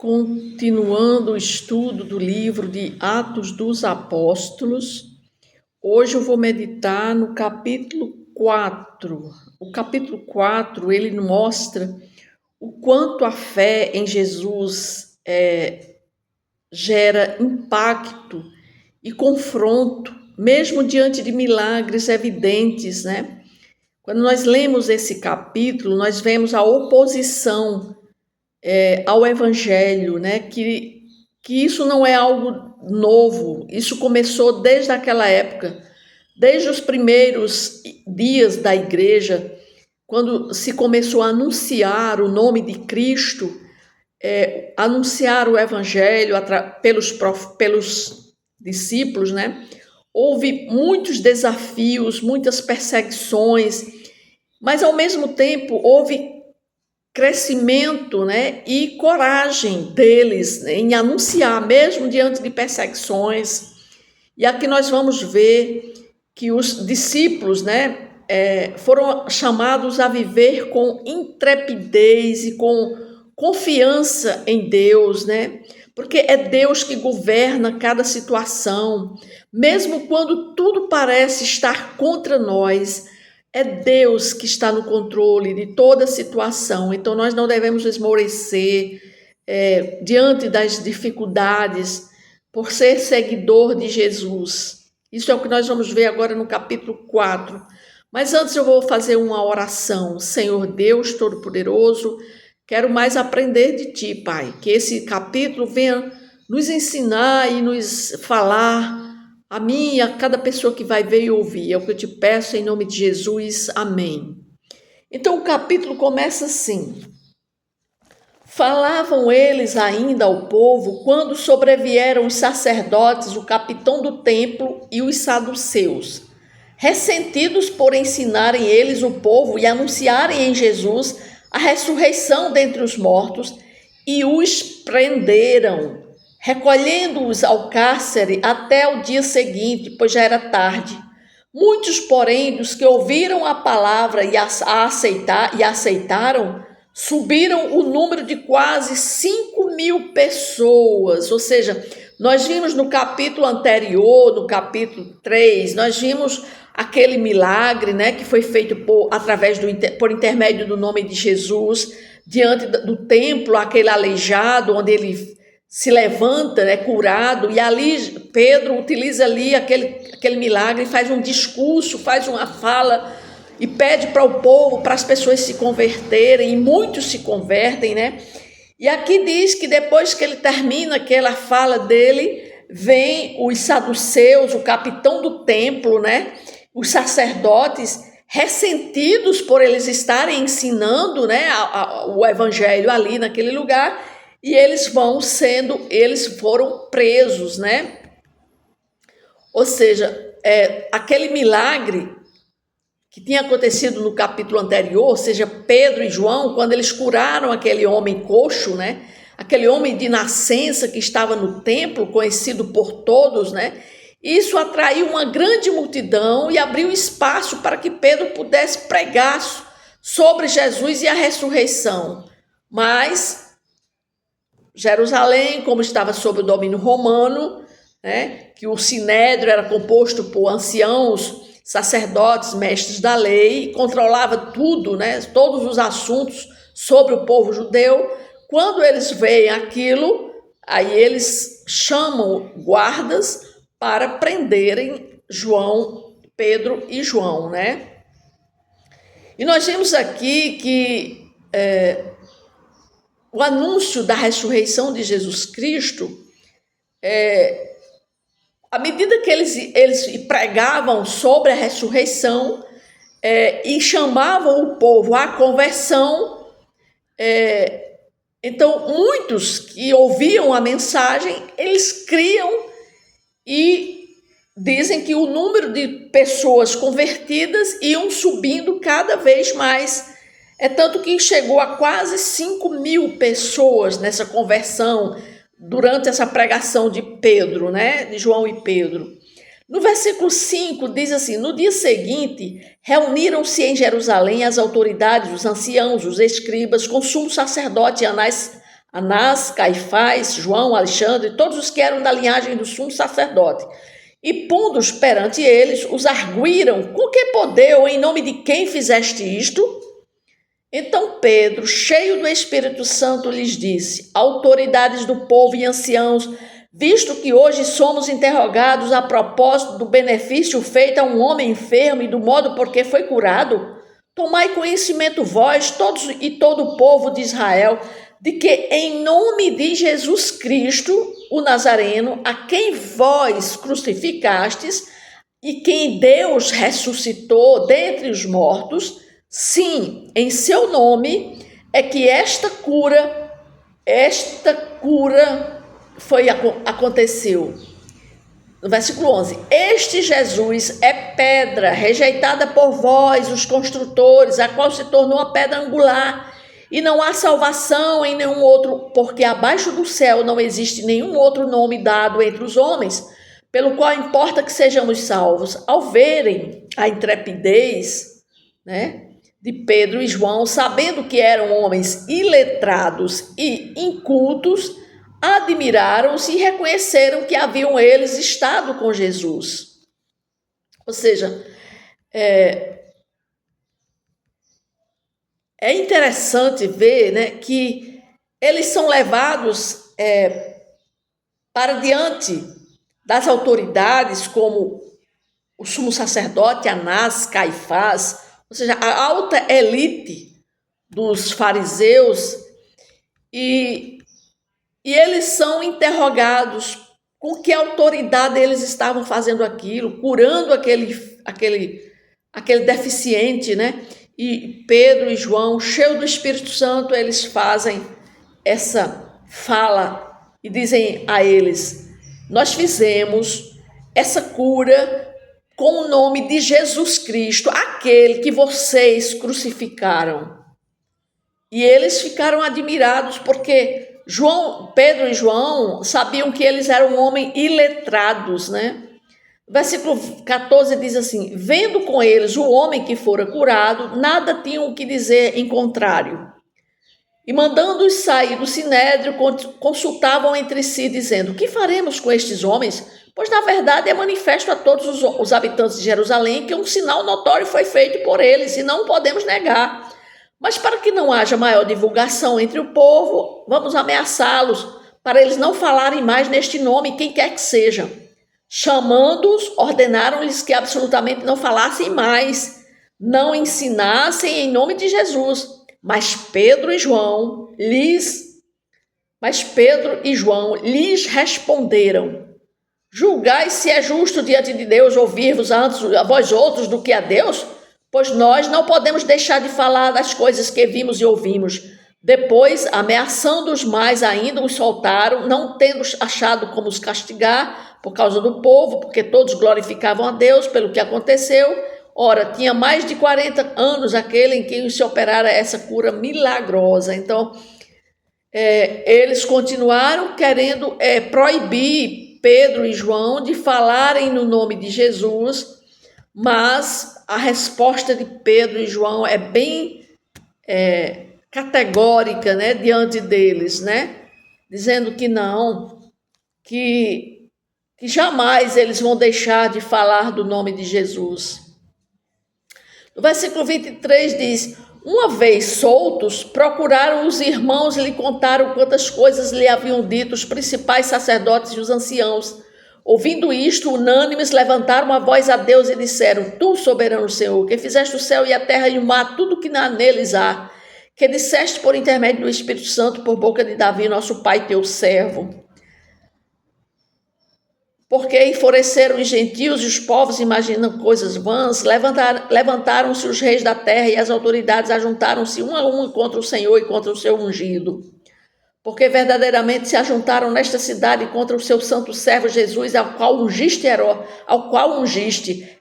Continuando o estudo do livro de Atos dos Apóstolos, hoje eu vou meditar no capítulo 4. O capítulo 4, ele mostra o quanto a fé em Jesus gera impacto e confronto, mesmo diante de milagres evidentes, né? Quando nós lemos esse capítulo, nós vemos a oposição ao Evangelho, né? Que isso não é algo novo, isso começou desde aquela época, desde os primeiros dias da igreja, quando se começou a anunciar o nome de Cristo, anunciar o Evangelho pelos discípulos, né? Houve muitos desafios, muitas perseguições, mas ao mesmo tempo houve crescimento, né, e coragem deles, né, em anunciar, mesmo diante de perseguições. E aqui nós vamos ver que os discípulos, né, foram chamados a viver com intrepidez e com confiança em Deus, né, porque é Deus que governa cada situação, mesmo quando tudo parece estar contra nós. É Deus que está no controle de toda a situação, então nós não devemos esmorecer diante das dificuldades por ser seguidor de Jesus. Isso é o que nós vamos ver agora no capítulo 4. Mas antes eu vou fazer uma oração. Senhor Deus Todo-Poderoso, quero mais aprender de Ti, Pai, que esse capítulo venha nos ensinar e nos falar a mim e a cada pessoa que vai ver e ouvir. É o que eu te peço em nome de Jesus. Amém. Então o capítulo começa assim. Falavam eles ainda ao povo quando sobrevieram os sacerdotes, o capitão do templo e os saduceus, ressentidos por ensinarem eles o povo e anunciarem em Jesus a ressurreição dentre os mortos, e os prenderam, recolhendo-os ao cárcere até o dia seguinte, pois já era tarde. Muitos, porém, dos que ouviram a palavra e aceitaram, subiram o número de quase 5.000 pessoas. Ou seja, nós vimos no capítulo anterior, no capítulo 3, nós vimos aquele milagre, né, que foi feito por intermédio do nome de Jesus, diante do templo, aquele aleijado, onde ele se levanta, né, curado, e ali Pedro utiliza ali aquele milagre, faz um discurso, faz uma fala e pede para o povo, para as pessoas se converterem, e muitos se convertem, né? E aqui diz que depois que ele termina aquela fala dele, vem os saduceus, o capitão do templo, né? Os sacerdotes, ressentidos por eles estarem ensinando, né, o evangelho ali naquele lugar, e eles foram presos, né? Ou seja, aquele milagre que tinha acontecido no capítulo anterior, ou seja, Pedro e João, quando eles curaram aquele homem coxo, né? Aquele homem de nascença que estava no templo, conhecido por todos, né? Isso atraiu uma grande multidão e abriu espaço para que Pedro pudesse pregar sobre Jesus e a ressurreição. Mas Jerusalém, como estava sob o domínio romano, né, que o sinédrio era composto por anciãos, sacerdotes, mestres da lei, controlava tudo, né, todos os assuntos sobre o povo judeu. Quando eles veem aquilo, aí eles chamam guardas para prenderem Pedro e João, né? E nós vimos aqui que o anúncio da ressurreição de Jesus Cristo, à medida que eles pregavam sobre a ressurreição e chamavam o povo à conversão, então muitos que ouviam a mensagem, eles criam, e dizem que o número de pessoas convertidas iam subindo cada vez mais. É tanto que chegou a quase 5.000 pessoas nessa conversão durante essa pregação de Pedro, né? De João e Pedro. No versículo 5 diz assim: no dia seguinte, reuniram-se em Jerusalém as autoridades, os anciãos, os escribas, com o sumo sacerdote Anás, Caifás, João, Alexandre, todos os que eram da linhagem do sumo sacerdote. E pondo-os perante eles, os arguíram: com que poder ou em nome de quem fizeste isto? Então Pedro, cheio do Espírito Santo, lhes disse: autoridades do povo e anciãos, visto que hoje somos interrogados a propósito do benefício feito a um homem enfermo e do modo por que foi curado, tomai conhecimento vós, todos e todo o povo de Israel, de que em nome de Jesus Cristo, o Nazareno, a quem vós crucificastes e quem Deus ressuscitou dentre os mortos, sim, em seu nome é que esta cura aconteceu. No versículo 11, este Jesus é pedra rejeitada por vós, os construtores, a qual se tornou a pedra angular, e não há salvação em nenhum outro, porque abaixo do céu não existe nenhum outro nome dado entre os homens, pelo qual importa que sejamos salvos. Ao verem a intrepidez, de Pedro e João, sabendo que eram homens iletrados e incultos, admiraram-se e reconheceram que haviam eles estado com Jesus. Ou seja, é interessante ver, que eles são levados para diante das autoridades, como o sumo sacerdote Anás, Caifás, ou seja, a alta elite dos fariseus, e eles são interrogados com que autoridade eles estavam fazendo aquilo, curando aquele deficiente, E Pedro e João, cheios do Espírito Santo, eles fazem essa fala e dizem a eles: nós fizemos essa cura com o nome de Jesus Cristo, aquele que vocês crucificaram. E eles ficaram admirados porque Pedro e João sabiam que eles eram homens iletrados, Versículo 14 diz assim: vendo com eles o homem que fora curado, nada tinham o que dizer em contrário. E mandando-os sair do sinédrio, consultavam entre si, dizendo: que faremos com estes homens? Pois na verdade é manifesto a todos os habitantes de Jerusalém que um sinal notório foi feito por eles, e não podemos negar. Mas para que não haja maior divulgação entre o povo, vamos ameaçá-los, para eles não falarem mais neste nome, quem quer que seja. Chamando-os, ordenaram-lhes que absolutamente não falassem mais, não ensinassem em nome de Jesus. Mas Pedro e João lhes responderam: julgai se é justo diante de Deus ouvir-vos antes a vós outros do que a Deus? Pois nós não podemos deixar de falar das coisas que vimos e ouvimos. Depois, ameaçando-os mais ainda, os soltaram, não tendo achado como os castigar por causa do povo, porque todos glorificavam a Deus pelo que aconteceu. Ora, tinha mais de 40 anos aquele em quem se operara essa cura milagrosa. Então, eles continuaram querendo proibir Pedro e João de falarem no nome de Jesus, mas a resposta de Pedro e João é bem categórica, diante deles, dizendo que não, que jamais eles vão deixar de falar do nome de Jesus. No versículo 23 diz: uma vez soltos, procuraram os irmãos e lhe contaram quantas coisas lhe haviam dito os principais sacerdotes e os anciãos. Ouvindo isto, unânimes levantaram a voz a Deus e disseram: tu, soberano Senhor, que fizeste o céu e a terra e o mar, tudo que neles há, que disseste por intermédio do Espírito Santo por boca de Davi, nosso pai, teu servo. Porque enfureceram os gentios e os povos imaginam coisas vãs, levantaram-se os reis da terra e as autoridades ajuntaram-se uma a uma contra o Senhor e contra o seu ungido. Porque verdadeiramente se ajuntaram nesta cidade contra o seu santo servo Jesus, ao qual ungiste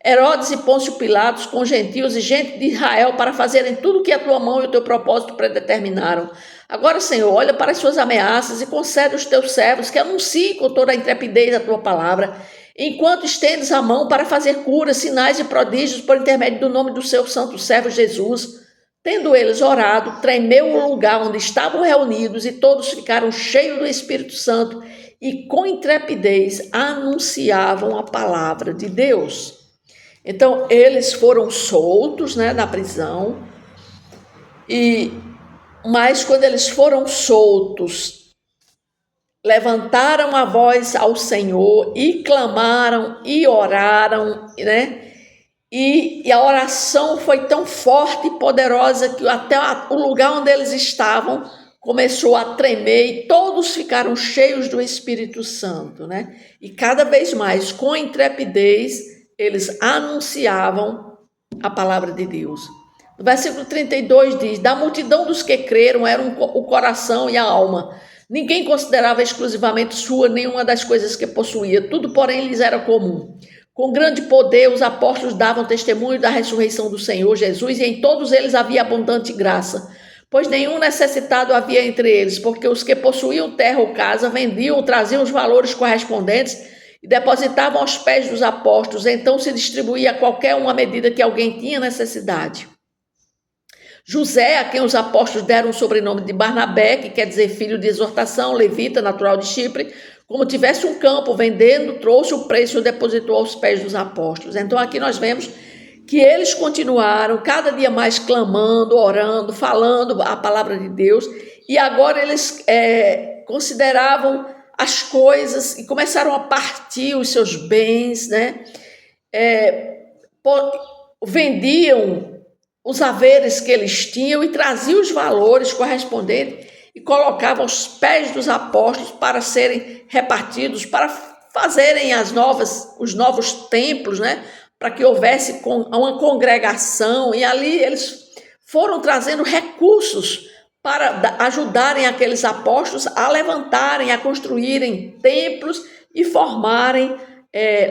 Herodes e Pôncio Pilatos, com gentios e gente de Israel, para fazerem tudo o que a tua mão e o teu propósito predeterminaram. Agora, Senhor, olha para as suas ameaças e concede aos teus servos que anunciem com toda a intrepidez a tua palavra, enquanto estendes a mão para fazer curas, sinais e prodígios por intermédio do nome do seu santo servo Jesus. Tendo eles orado, tremeu o lugar onde estavam reunidos e todos ficaram cheios do Espírito Santo e com intrepidez anunciavam a palavra de Deus. Então, eles foram soltos, né, da prisão, mas quando eles foram soltos, levantaram a voz ao Senhor e clamaram e oraram, né? E a oração foi tão forte e poderosa que até o lugar onde eles estavam começou a tremer e todos ficaram cheios do Espírito Santo, né? E cada vez mais, com intrepidez, eles anunciavam a palavra de Deus. No versículo 32 diz: da multidão dos que creram eram o coração e a alma. Ninguém considerava exclusivamente sua nenhuma das coisas que possuía, tudo, porém, lhes era comum. Com grande poder, os apóstolos davam testemunho da ressurreição do Senhor Jesus, e em todos eles havia abundante graça, pois nenhum necessitado havia entre eles, porque os que possuíam terra ou casa vendiam, traziam os valores correspondentes e depositavam aos pés dos apóstolos, então se distribuía a qualquer um à medida que alguém tinha necessidade. José, a quem os apóstolos deram o sobrenome de Barnabé, que quer dizer filho de exortação, levita, natural de Chipre, como tivesse um campo vendendo, trouxe o preço e o depositou aos pés dos apóstolos. Então aqui nós vemos que eles continuaram cada dia mais clamando, orando, falando a palavra de Deus, e agora eles consideravam as coisas e começaram a partir os seus bens, né? Vendiam os haveres que eles tinham e traziam os valores correspondentes e colocavam aos pés dos apóstolos para serem repartidos, para fazerem os novos templos, né? Para que houvesse uma congregação, e ali eles foram trazendo recursos para ajudarem aqueles apóstolos a levantarem, a construírem templos e formarem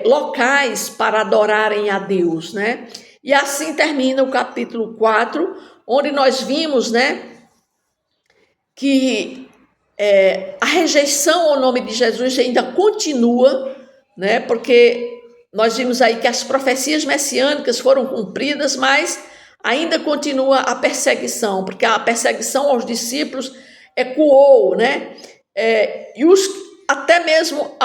locais para adorarem a Deus, né? E assim termina o capítulo 4, onde nós vimos, né, que a rejeição ao nome de Jesus ainda continua, né, porque nós vimos aí que as profecias messiânicas foram cumpridas, mas ainda continua a perseguição, porque a perseguição aos discípulos ecoou, né, até mesmo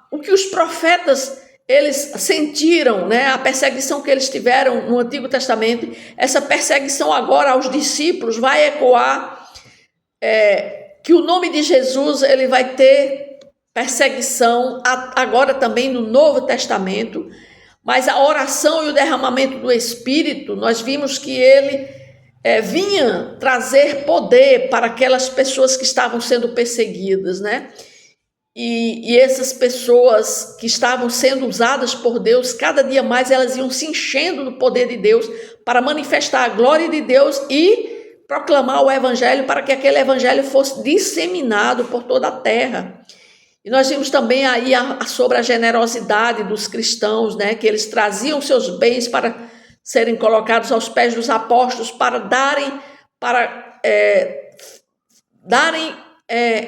o que os profetas eles sentiram, né, a perseguição que eles tiveram no Antigo Testamento, essa perseguição agora aos discípulos vai ecoar, que o nome de Jesus ele vai ter perseguição agora também no Novo Testamento, mas a oração e o derramamento do Espírito, nós vimos que ele vinha trazer poder para aquelas pessoas que estavam sendo perseguidas, né? E essas pessoas que estavam sendo usadas por Deus, cada dia mais elas iam se enchendo do poder de Deus para manifestar a glória de Deus e proclamar o evangelho, para que aquele evangelho fosse disseminado por toda a terra. E nós vimos também aí sobre a generosidade dos cristãos, né, que eles traziam seus bens para serem colocados aos pés dos apóstolos, para darem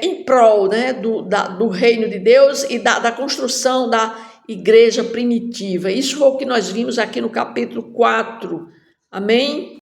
em prol, né, do reino de Deus e da construção da igreja primitiva. Isso foi o que nós vimos aqui no capítulo 4. Amém?